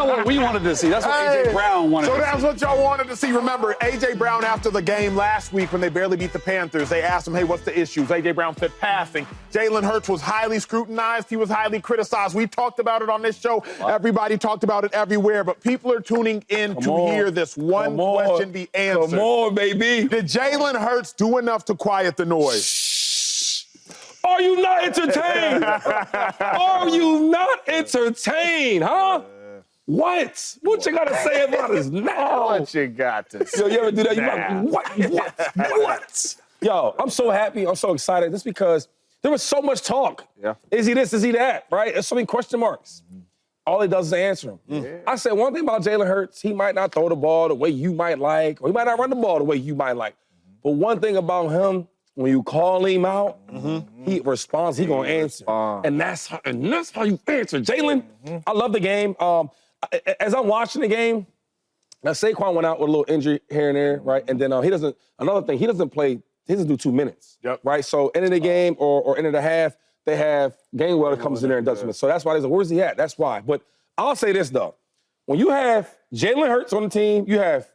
not what we wanted to see. That's what A.J. Brown wanted to see. So that's what y'all wanted to see. Remember, A.J. Brown, after the game last week when they barely beat the Panthers, they asked him, hey, what's the issues? A.J. Brown said passing. Jalen Hurts was highly scrutinized. He was highly criticized. We talked about it on this show. Everybody talked about it everywhere. But people are tuning in to hear this one question be answered. Come on, baby. Did Jalen Hurts do enough to quiet the noise? Are you not entertained? Are you not entertained, huh? What? What you got to say about us now? What you got to say? Yo, you ever do that? You like, what? Yo, I'm so happy. I'm so excited. Just because there was so much talk. Yeah. Is he this? Is he that? Right? There's so many question marks. All he does is answer them. Yeah. I said one thing about Jalen Hurts, he might not throw the ball the way you might like, or he might not run the ball the way you might like. But one thing about him, when you call him out, he responds, he gonna answer. And that's how you answer. Jalen, I love the game. As I'm watching the game, now Saquon went out with a little injury here and there, right? And then he doesn't do 2 minutes, right? So end of the game or end of the half, they have Gainwell that comes in there and does something. So that's why they say, where's he at? That's why. But I'll say this, though. When you have Jalen Hurts on the team, you have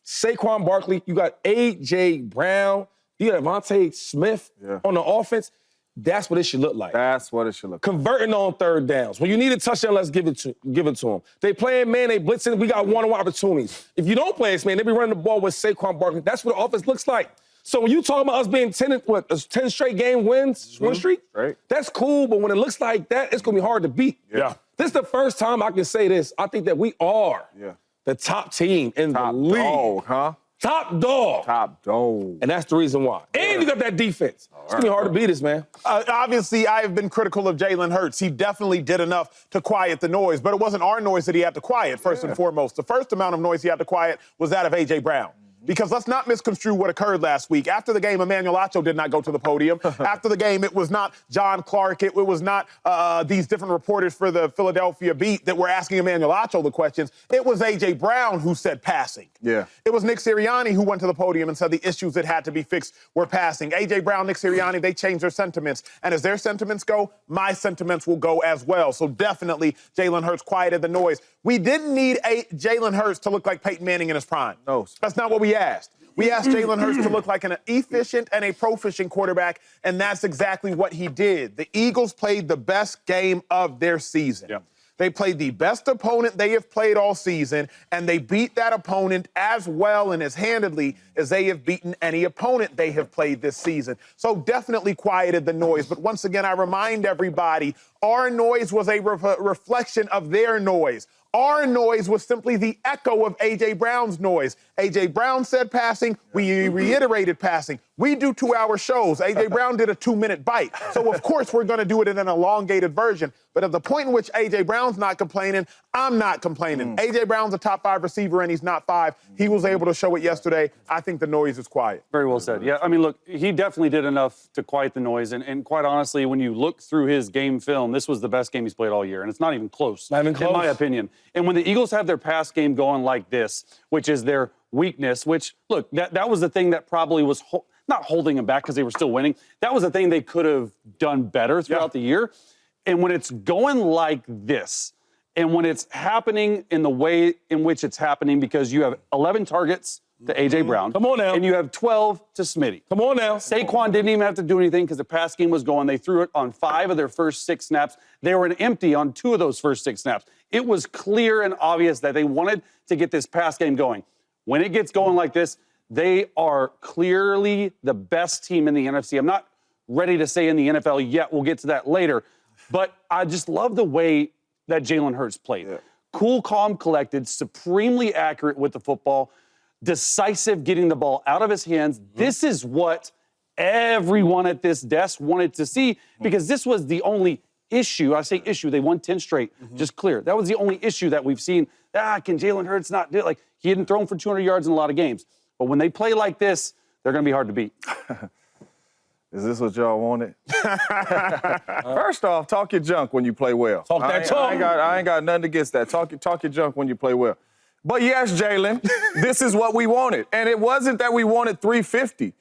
Saquon Barkley, you got A.J. Brown, you got Devontae Smith on the offense, that's what it should look like. That's what it should look like. Converting on third downs. When you need a touchdown, let's give it to them. They playing man, they blitzing, we got one-on-one opportunities. If you don't play us, man, they be running the ball with Saquon Barkley. That's what the offense looks like. So when you talking about us being 10 straight game wins, win streak, that's cool, but when it looks like that, it's going to be hard to beat. Yeah. This is the first time I can say this. I think that we are the top team in the league. Dog, huh? Top dog. Top dog. And that's the reason why. And you got that defense. It's going to be hard to beat us, man. Obviously, I have been critical of Jalen Hurts. He definitely did enough to quiet the noise, but it wasn't our noise that he had to quiet, first and foremost. The first amount of noise he had to quiet was that of A.J. Brown. Because let's not misconstrue what occurred last week. After the game, Emmanuel Acho did not go to the podium. After the game, it was not John Clark. It was not these different reporters for the Philadelphia beat that were asking Emmanuel Acho the questions. It was A.J. Brown who said passing. Yeah. It was Nick Sirianni who went to the podium and said the issues that had to be fixed were passing. A.J. Brown, Nick Sirianni, they changed their sentiments. And as their sentiments go, my sentiments will go as well. So definitely Jalen Hurts quieted the noise. We didn't need Jalen Hurts to look like Peyton Manning in his prime. No. That's not what we asked. We asked Jalen Hurts to look like an efficient and a proficient quarterback, and that's exactly what he did. The Eagles played the best game of their season. Yep. They played the best opponent they have played all season, and they beat that opponent as well and as handedly as they have beaten any opponent they have played this season. So definitely quieted the noise. But once again, I remind everybody, our noise was a reflection of their noise. Our noise was simply the echo of A.J. Brown's noise. A.J. Brown said passing. We reiterated passing. We do 2-hour shows. A.J. Brown did a 2-minute bite. So, of course, we're going to do it in an elongated version. But at the point in which A.J. Brown's not complaining, I'm not complaining. A.J. Brown's a top 5 receiver, and he's not 5. He was able to show it yesterday. I think the noise is quiet. Very well said. Yeah, I mean, look, he definitely did enough to quiet the noise. And quite honestly, when you look through his game film, this was the best game he's played all year. And it's not even close, not even close, in my opinion. And when the Eagles have their pass game going like this, which is their weakness, which, look, that was the thing that probably was not holding them back because they were still winning. That was the thing they could have done better throughout the year. And when it's going like this, and when it's happening in the way in which it's happening, because you have 11 targets to A.J. Brown. Come on now. And you have 12 to Smitty. Come on now. Saquon didn't even have to do anything because the pass game was going. They threw it on 5 of their first 6 snaps. They were an empty on 2 of those first 6 snaps. It was clear and obvious that they wanted to get this pass game going. When it gets going like this, they are clearly the best team in the NFC. I'm not ready to say in the NFL yet. We'll get to that later. But I just love the way that Jalen Hurts played. Yeah. Cool, calm, collected, supremely accurate with the football, decisive getting the ball out of his hands. This is what everyone at this desk wanted to see because this was the only issue. I say issue. They won 10 straight. Just clear. That was the only issue that we've seen. Can Jalen Hurts not do it? Like, he hadn't thrown for 200 yards in a lot of games. But when they play like this, they're going to be hard to beat. Is this what y'all wanted? First off, talk your junk when you play well. Talk that talk. I ain't got nothing against that. Talk your junk when you play well. But yes, Jalen, this is what we wanted. And it wasn't that we wanted 350.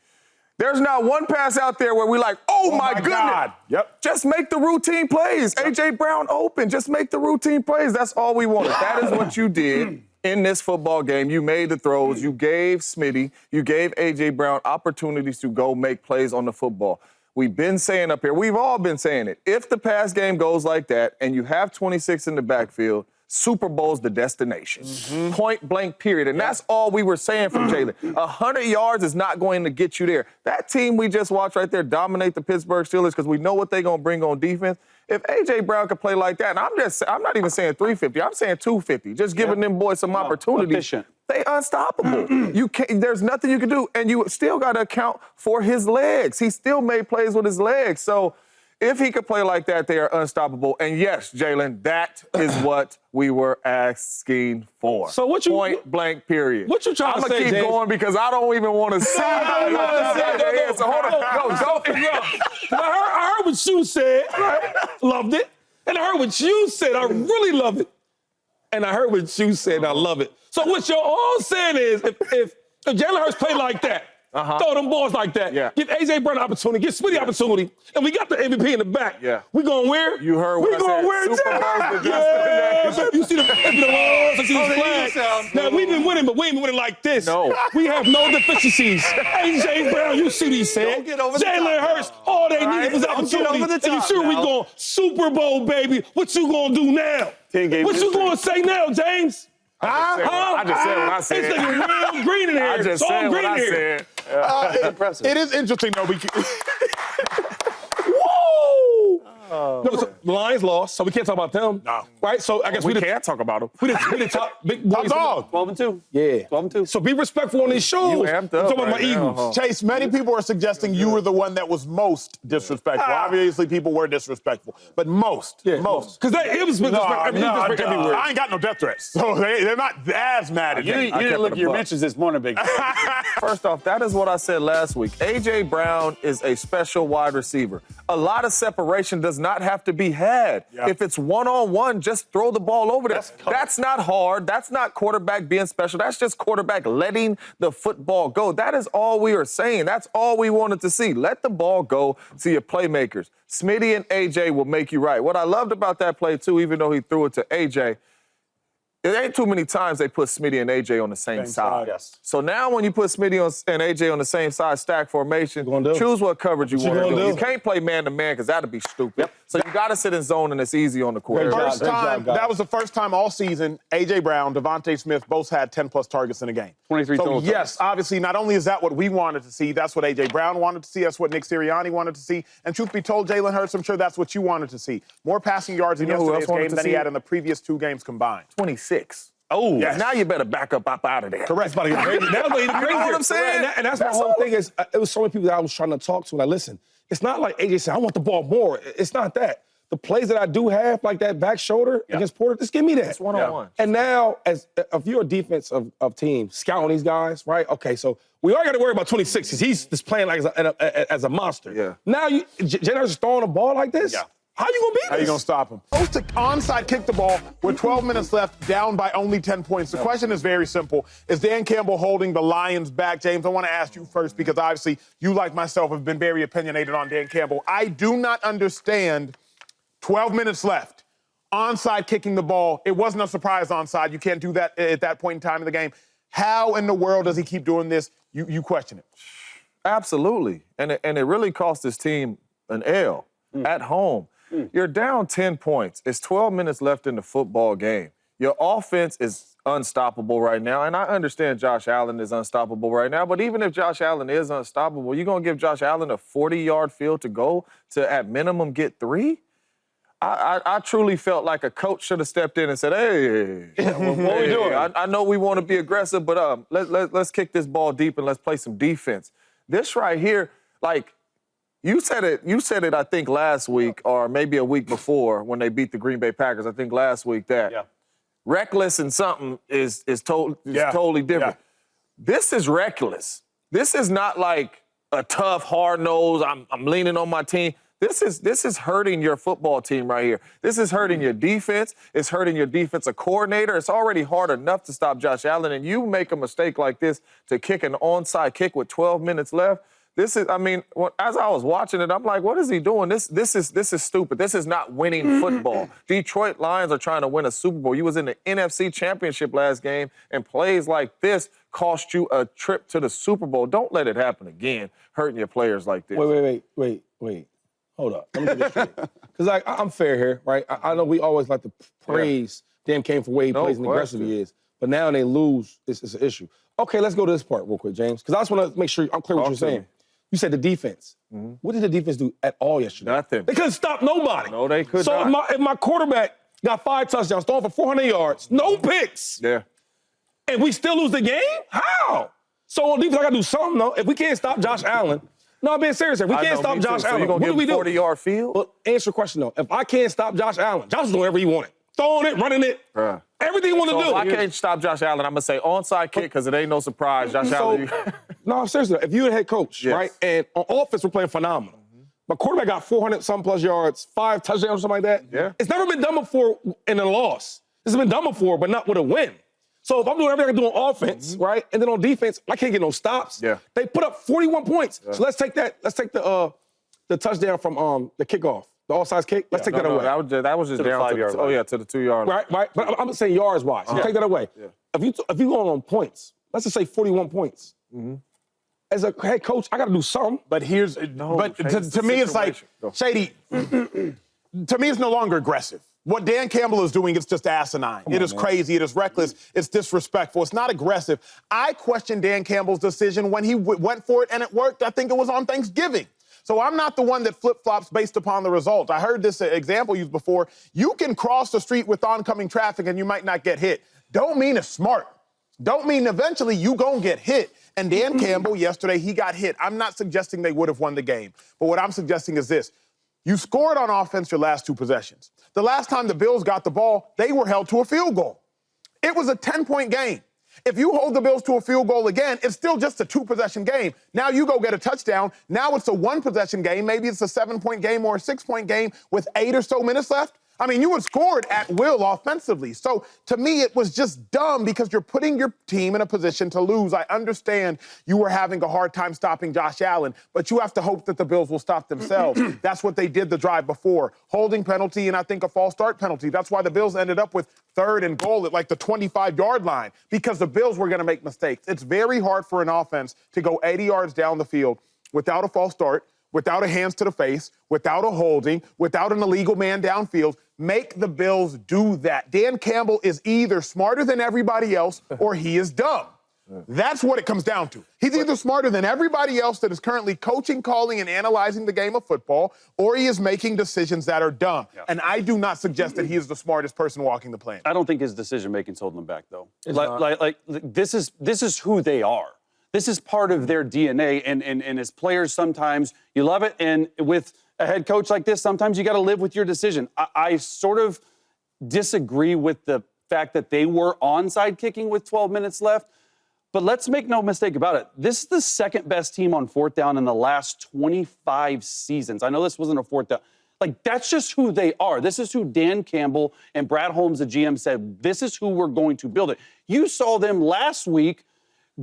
There's not one pass out there where we like, oh my goodness. God. Yep. Just make the routine plays. A.J. Brown open. Just make the routine plays. That's all we wanted. That is what you did in this football game. You made the throws. You gave Smitty, you gave A.J. Brown opportunities to go make plays on the football. We've been saying up here, we've all been saying it. If the pass game goes like that and you have 26 in the backfield, Super Bowl's the destination. Point blank, period. And that's all we were saying from Jalen. 100 yards is not going to get you there. That team we just watched right there dominate the Pittsburgh Steelers because we know what they're going to bring on defense. If A.J. Brown could play like that, and I'm not even saying 350, I'm saying 250, just giving them boys some opportunities. They unstoppable. There's nothing you can do, and you still got to account for his legs. He still made plays with his legs. So if he could play like that, they are unstoppable. And yes, Jalen, that is what we were asking for. So what you point blank, period. What you trying to say, I'm gonna keep James? going because I don't even want to see. So hold on. I heard what you said. Right? Loved it. And I heard what you said. I really love it. And I heard what you said. And I love it. So what you're all saying is, if Jalen Hurts played like that, throw them balls like that, give A.J. Brown an opportunity, give Smitty opportunity, and we got the MVP in the back. We gonna wear? You heard what I said. We gonna wear it. You see the laws, you see the flag. Now, we've been winning, but we ain't been winning like this. No. We have no deficiencies. A.J. Brown, you see what he said. Jalen Hurts, all they needed was opportunity. And you sure we going Super Bowl, baby. What you gonna do now? What you gonna say now, James? I just said what I said. It's like real green in here. I just said what I said. It's impressive. It is interesting, though. Whoa! No, so the Lions lost, so we can't talk about them. No. Right? So I guess we can't talk about them. We didn't talk big boys. Top dog. 12-2. Yeah. 12-2. So be respectful on these shows. You amped up I'm talking about right my now, Eagles. Chase, many people are suggesting you were the one that was most disrespectful. Obviously, people were disrespectful, but most. Most. Because it was disrespect everywhere. I ain't got no death threats, so they're not as mad at You me. didn't look at your mentions this morning, big. First off, that is what I said last week. A.J. Brown is a special wide receiver. A lot of separation does not have to be had. If it's one-on-one, just throw the ball over there. That's not hard. That's not quarterback being special. That's just quarterback letting the football go. That is all we are saying. That's all we wanted to see. Let the ball go to your playmakers. Smitty and A.J. will make you right. What I loved about that play, too, even though he threw it to A.J., it ain't too many times they put Smitty and A.J. on the same side. So now when you put Smitty and A.J. on the same side, stack formation, choose what coverage you want to do. You can't play man-to-man because that'd be stupid. So you got to sit in zone, and it's easy on the quarterback. That was the first time all season A.J. Brown, Devontae Smith both had 10-plus targets in a game. 23 So, total yes, obviously, not only is that what we wanted to see, that's what A.J. Brown wanted to see, that's what Nick Sirianni wanted to see, and truth be told, Jalen Hurts, I'm sure that's what you wanted to see. More passing yards in yesterday's game than he had in the previous two games combined. 26. Oh, yes. Now you better back up out of there. Correct. It's about to get crazy. Now it's about to get crazy. You know what I'm saying? And that's my whole thing is, it was so many people that I was trying to talk to, and I listen. It's not like AJ said, I want the ball more. It's not that. The plays that I do have, like that back shoulder against Porter, just give me that. It's one-on-one. And now, if you're a defense of team, scouting these guys, right? Okay, so we already got to worry about 26 because he's just playing like as a monster. Now, Jalen Hurts is throwing a ball like this? How you gonna beat this? How you gonna stop him? Supposed to onside kick the ball with 12 minutes left, down by only 10 points. The question is very simple. Is Dan Campbell holding the Lions back? James, I want to ask you first because obviously you, like myself, have been very opinionated on Dan Campbell. I do not understand 12 minutes left, onside kicking the ball. It wasn't a surprise onside. You can't do that at that point in time in the game. How in the world does he keep doing this? You question it. Absolutely. And it really cost his team an L at home. You're down 10 points. It's 12 minutes left in the football game. Your offense is unstoppable right now, and I understand Josh Allen is unstoppable right now, but even if Josh Allen is unstoppable, you're going to give Josh Allen a 40-yard field to go to, at minimum, get 3? I truly felt like a coach should have stepped in and said, hey, what are we doing? I know we want to be aggressive, but let's kick this ball deep and let's play some defense. This right here, like, You said it, I think, last week or maybe a week before when they beat the Green Bay Packers. I think last week that reckless and something is totally different. This is reckless. This is not like a tough, hard-nosed, I'm leaning on my team. This is hurting your football team right here. This is hurting your defense. It's hurting your defensive coordinator. It's already hard enough to stop Josh Allen, and you make a mistake like this to kick an onside kick with 12 minutes left. This is, I mean, as I was watching it, I'm like, what is he doing? This is stupid. This is not winning football. Detroit Lions are trying to win a Super Bowl. You was in the NFC Championship last game, and plays like this cost you a trip to the Super Bowl. Don't let it happen again, hurting your players like this. Wait. Hold up. Let me get this straight. Because I'm fair here, right? I know we always like to praise Dan Campbell for the way he plays and aggressive he is. But now they lose, it's an issue. Okay, let's go to this part real quick, James. Because I just want to make sure I'm clear what you're saying. You said the defense. What did the defense do at all yesterday? Nothing. They couldn't stop nobody. No, they could not. So if my quarterback got 5 touchdowns, throwing for 400 yards, no picks, and we still lose the game? How? So on defense, I got to do something, though. If we can't stop Josh Allen, no, I'm being serious here. We can't stop Josh Allen. So what do we do? 40-yard field? Well, answer your question, though. If I can't stop Josh Allen, Josh is doing whatever he wanted. Throwing it, running it, everything he want to do. If I can't stop Josh Allen, I'm going to say onside kick because it ain't no surprise. Josh Allen. No, seriously, if you're the head coach, right, and on offense we're playing phenomenal. My quarterback got 400-something plus yards, 5 touchdowns or something like that. It's never been done before in a loss. This has been done before, but not with a win. So if I'm doing everything I can do on offense, right, and then on defense, I can't get no stops. They put up 41 points. So let's take that. Let's take the touchdown from the kickoff. The offside kick, let's take that away. That was just to down the 5-yard line. To the 2-yard line. Right. But I'm saying yards-wise. So take that away. If you going on points, let's just say 41 points. As a head coach, I got to do something. But to me, it's like, Shady, to me, it's no longer aggressive. What Dan Campbell is doing is just asinine. It is crazy. It is reckless. It's disrespectful. It's not aggressive. I question Dan Campbell's decision when he went for it and it worked. I think it was on Thanksgiving. So I'm not the one that flip-flops based upon the result. I heard this example used before. You can cross the street with oncoming traffic and you might not get hit. Don't mean it's smart. Don't mean eventually you gonna get hit. And Dan Campbell yesterday, he got hit. I'm not suggesting they would have won the game. But what I'm suggesting is this. You scored on offense your last 2 possessions. The last time the Bills got the ball, they were held to a field goal. It was a 10-point game. If you hold the Bills to a field goal again, it's still just a 2-possession game. Now you go get a touchdown. Now it's a 1-possession game. Maybe it's a 7-point game or a 6-point game with 8 or so minutes left. I mean, you were scored at will offensively. So to me, it was just dumb because you're putting your team in a position to lose. I understand you were having a hard time stopping Josh Allen, but you have to hope that the Bills will stop themselves. That's what they did the drive before. Holding penalty and I think a false start penalty. That's why the Bills ended up with 3rd and goal at like the 25-yard line because the Bills were going to make mistakes. It's very hard for an offense to go 80 yards down the field without a false start, without a hands to the face, without a holding, without an illegal man downfield. Make the Bills do that. Dan Campbell is either smarter than everybody else or he is dumb. That's what it comes down to. He's either smarter than everybody else that is currently coaching, calling, and analyzing the game of football, or he is making decisions that are dumb. And I do not suggest that he is the smartest person walking the planet. I don't think his decision-making is holding him back, though. This is who they are. This is part of their DNA, and as players, sometimes you love it, and with a head coach like this, sometimes you got to live with your decision. I sort of disagree with the fact that they were onside kicking with 12 minutes left, but let's make no mistake about it. This is the second-best team on 4th down in the last 25 seasons. I know this wasn't a 4th down. Like, that's just who they are. This is who Dan Campbell and Brad Holmes, the GM, said, this is who we're going to build it. You saw them last week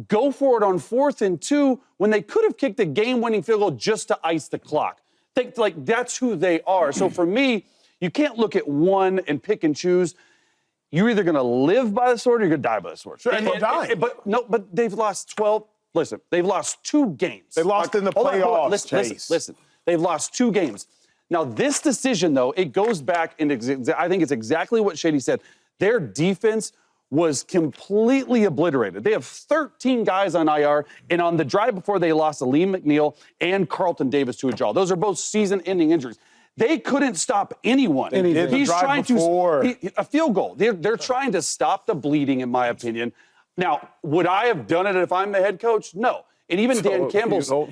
go for it on 4th and 2 when they could have kicked a game-winning field goal just to ice the clock. That's who they are. So for me, you can't look at one and pick and choose. You're either going to live by the sword or you're going to die by the sword. Sure, But they've lost 12. Listen, they've lost 2 games. They lost in the playoffs. Listen. They've lost 2 games. Now, this decision, though, it goes back, and I think it's exactly what Shady said. Their defense was completely obliterated. They have 13 guys on IR, and on the drive before they lost Aleem McNeil and Carlton Davis to a jaw. Those are both season-ending injuries. They couldn't stop anyone. He's trying a field goal. They're trying to stop the bleeding, in my opinion. Now, would I have done it if I'm the head coach? No. And even Dan Campbell,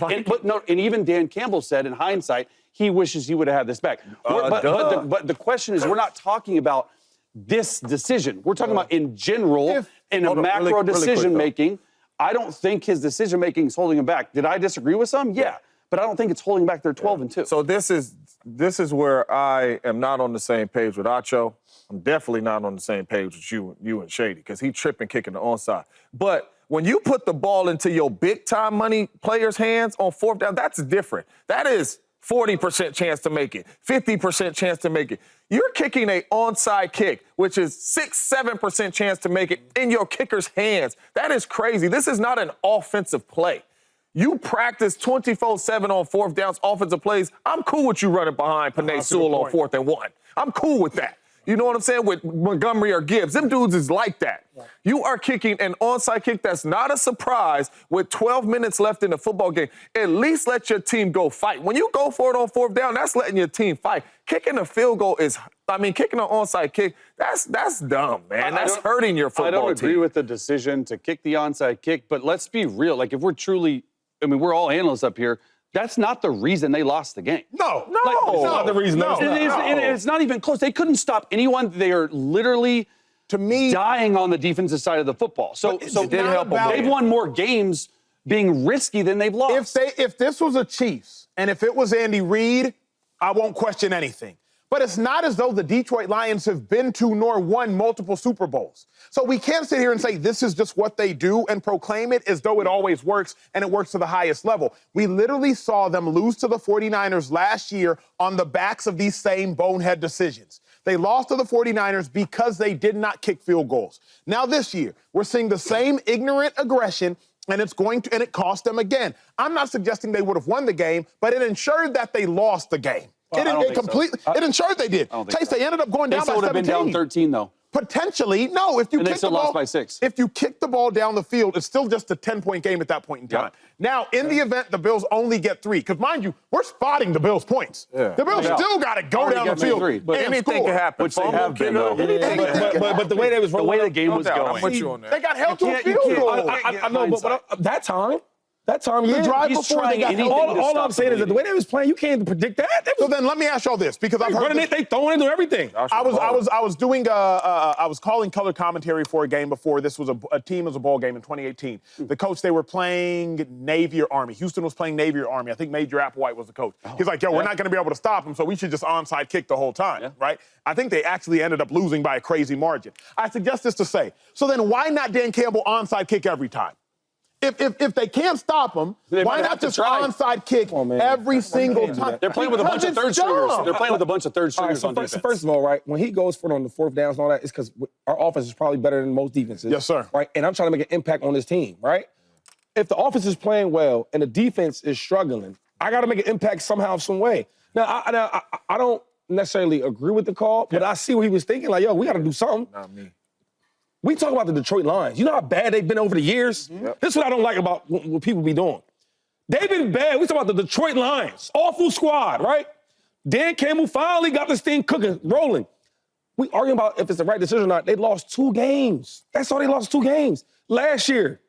even Dan Campbell said, in hindsight, he wishes he would have had this back. But the question is, we're not talking about this decision. We're talking about in general, in a macro decision-making. I don't think his decision-making is holding him back. Did I disagree with some? Yeah. but I don't think it's holding back their 12-2. So this is where I am not on the same page with Acho. I'm definitely not on the same page with you and Shady, because he tripping, kicking the onside. But when you put the ball into your big-time money players' hands on fourth down, that's different. That is 40% chance to make it, 50% chance to make it. You're kicking an onside kick, which is 6-7% chance to make it in your kicker's hands. That is crazy. This is not an offensive play. You practice 24/7 on fourth downs, offensive plays. I'm cool with you running behind Panay Sewell on 4th and 1. I'm cool with that. You know what I'm saying? With Montgomery or Gibbs. Them dudes is like that. You are kicking an onside kick that's not a surprise with 12 minutes left in the football game. At least let your team go fight. When you go for it on 4th down, that's letting your team fight. Kicking a field goal kicking an onside kick, that's dumb, man. That's hurting your football team. I don't agree with the decision to kick the onside kick, but let's be real. Like, if we're truly, we're all analysts up here. That's not the reason they lost the game. No. It's not the reason. It's not even close. They couldn't stop anyone. They are literally, to me, dying on the defensive side of the football. So they've won more games being risky than they've lost. If this was a Chiefs and if it was Andy Reid, I won't question anything. But it's not as though the Detroit Lions have been to nor won multiple Super Bowls. So we can't sit here and say this is just what they do and proclaim it as though it always works and it works to the highest level. We literally saw them lose to the 49ers last year on the backs of these same bonehead decisions. They lost to the 49ers because they did not kick field goals. Now this year, we're seeing the same ignorant aggression, and it cost them again. I'm not suggesting they would have won the game, but it ensured that they lost the game. It ensured they did. Chase, they ended up going down by 17. They still would have been down 13, though. Potentially, no. If you they still lost by 6. If you kick the ball down the field, it's still just a 10-point game at that point in time. Yep. Now, in the event the Bills only get 3, because mind you, we're spotting the Bills' points. Yeah. The Bills still got to go down the field. 3, but anything can happen. Which they have been, though. But the way they was rolling, the way the game was going. I'm with you on that. They got held to a field goal. I know, but that time, the drive he's before they got anything all I'm saying is that the way they was playing, you can't predict that. So then let me ask y'all this, because I've heard running it, they throwing into everything. I was calling color commentary for a game before. This was a team as a bowl game in 2018. The coach, they were playing Navy or Army. Houston was playing Navy or Army. I think Major Applewhite was the coach. He's like, we're not going to be able to stop him, so we should just onside kick the whole time, right? I think they actually ended up losing by a crazy margin. I suggest this to say, so then why not Dan Campbell onside kick every time? If they can't stop them, why not just onside kick every single time? They're playing with a bunch of third stringers. They're playing with a bunch of third stringers on defense. First of all, right, when he goes for it on the 4th downs and all that, it's because our offense is probably better than most defenses. Yes, sir. Right, and I'm trying to make an impact on this team, right? If the offense is playing well and the defense is struggling, I got to make an impact somehow, some way. Now, I don't necessarily agree with the call, but I see what he was thinking. Like, we got to do something. Not me. We talk about the Detroit Lions. You know how bad they've been over the years? This is what I don't like about what people be doing. They've been bad. We talk about the Detroit Lions. Awful squad, right? Dan Campbell finally got this thing cooking, rolling. We arguing about if it's the right decision or not. They lost 2 games. That's all they lost, 2 games. Last year,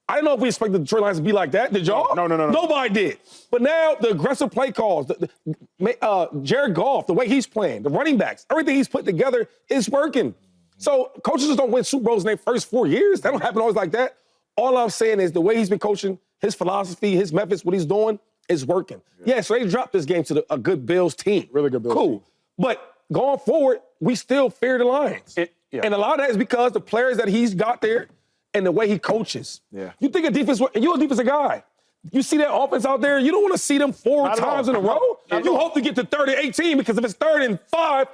I didn't know if we expected the Detroit Lions to be like that. Did y'all? No. Nobody did. But now the aggressive play calls, Jared Goff, the way he's playing, the running backs, everything he's put together is working. So coaches just don't win Super Bowls in their first 4 years. That don't happen always like that. All I'm saying is the way he's been coaching, his philosophy, his methods, what he's doing is working. Yeah, so they dropped this game to a good Bills team. Really good Bills team. But going forward, we still fear the Lions. And a lot of that is because the players that he's got there and the way he coaches. Yeah. You think a defense, and you're a defensive guy. You see that offense out there, you don't want to see them 4 times in a row. You hope to get to 3rd and 18 because if it's 3rd and 5,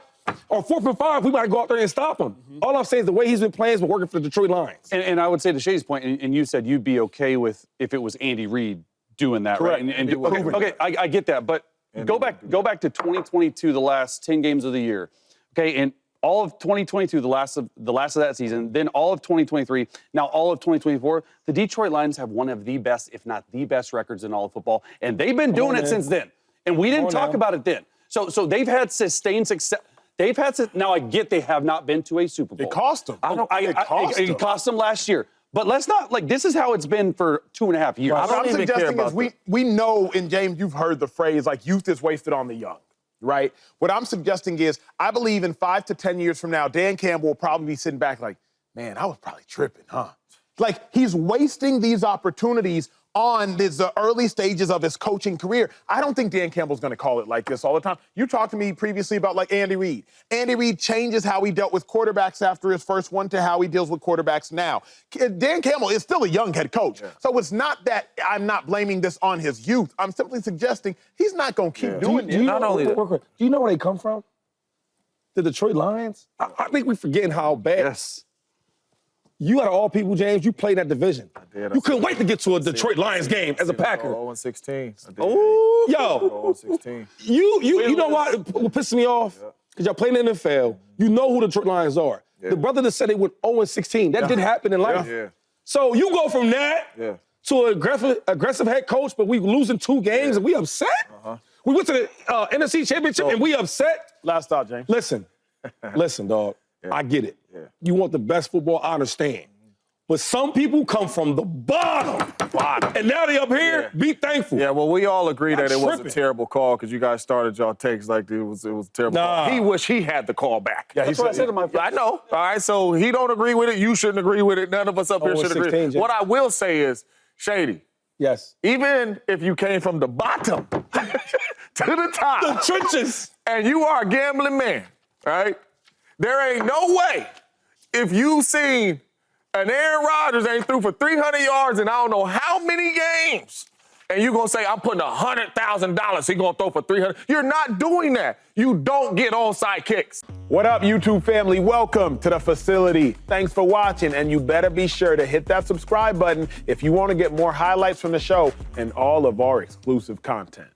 or 4th and 5, we might go out there and stop him. All I'm saying is the way he's been playing has been working for the Detroit Lions. And I would say to Shady's point, and you said you'd be okay with if it was Andy Reid doing that, correct. Right? Okay, I get that, but go back to 2022, the last 10 games of the year, okay, and all of 2022, the last of that season, then all of 2023, now all of 2024, the Detroit Lions have one of the best, if not the best, records in all of football, and they've been doing it since then, and we didn't talk about it then. So they've had sustained success. Now I get they have not been to a Super Bowl. It cost them. It cost them last year. But let's not, this is how it's been for 2.5 years. What I'm suggesting is we know, and James, you've heard the phrase, youth is wasted on the young, right? What I'm suggesting is I believe in 5 to 10 years from now, Dan Campbell will probably be sitting back like, man, I was probably tripping, huh? Like, he's wasting these opportunities on the early stages of his coaching career. I don't think Dan Campbell's going to call it like this all the time. You talked to me previously about, like, Andy Reid. Andy Reid changes how he dealt with quarterbacks after his first one to how he deals with quarterbacks now. Dan Campbell is still a young head coach. Yeah. So it's not that I'm not blaming this on his youth. I'm simply suggesting he's not going to keep doing it. Do you know where they come from? The Detroit Lions? I think we're forgetting how bad. Yes. You out of all people, James, you played that division. I did. You couldn't wait to get to a Detroit Lions game as a Packer. 0-16. Oh, yo. 0-16. You know what pisses me off? Because y'all play in the NFL. You know who the Detroit Lions are. Yeah. The brother that said they went 0-16. That did happen in life. Yeah. So you go from that to an aggressive head coach, but we losing 2 games and we upset? We went to the NFC Championship and we upset? Last thought, James. Listen, dog. I get it. Yeah. You want the best football, I understand. But some people come from the bottom. And now they up here, be thankful. Yeah, well, we all agree that it was a terrible call because you guys started y'all takes like it was a terrible call. He wish he had the call back. Yeah, that's what I said to my friend. I know. All right, so he don't agree with it. You shouldn't agree with it. None of us up here should agree. What I will say is, Shady. Yes. Even if you came from the bottom to the top. The trenches. And you are a gambling man, right? There ain't no way if you seen an Aaron Rodgers ain't threw for 300 yards in I don't know how many games, and you gonna say, I'm putting $100,000, he gonna throw for 300. You're not doing that. You don't get onside kicks. What up, YouTube family? Welcome to the facility. Thanks for watching, and you better be sure to hit that subscribe button if you want to get more highlights from the show and all of our exclusive content.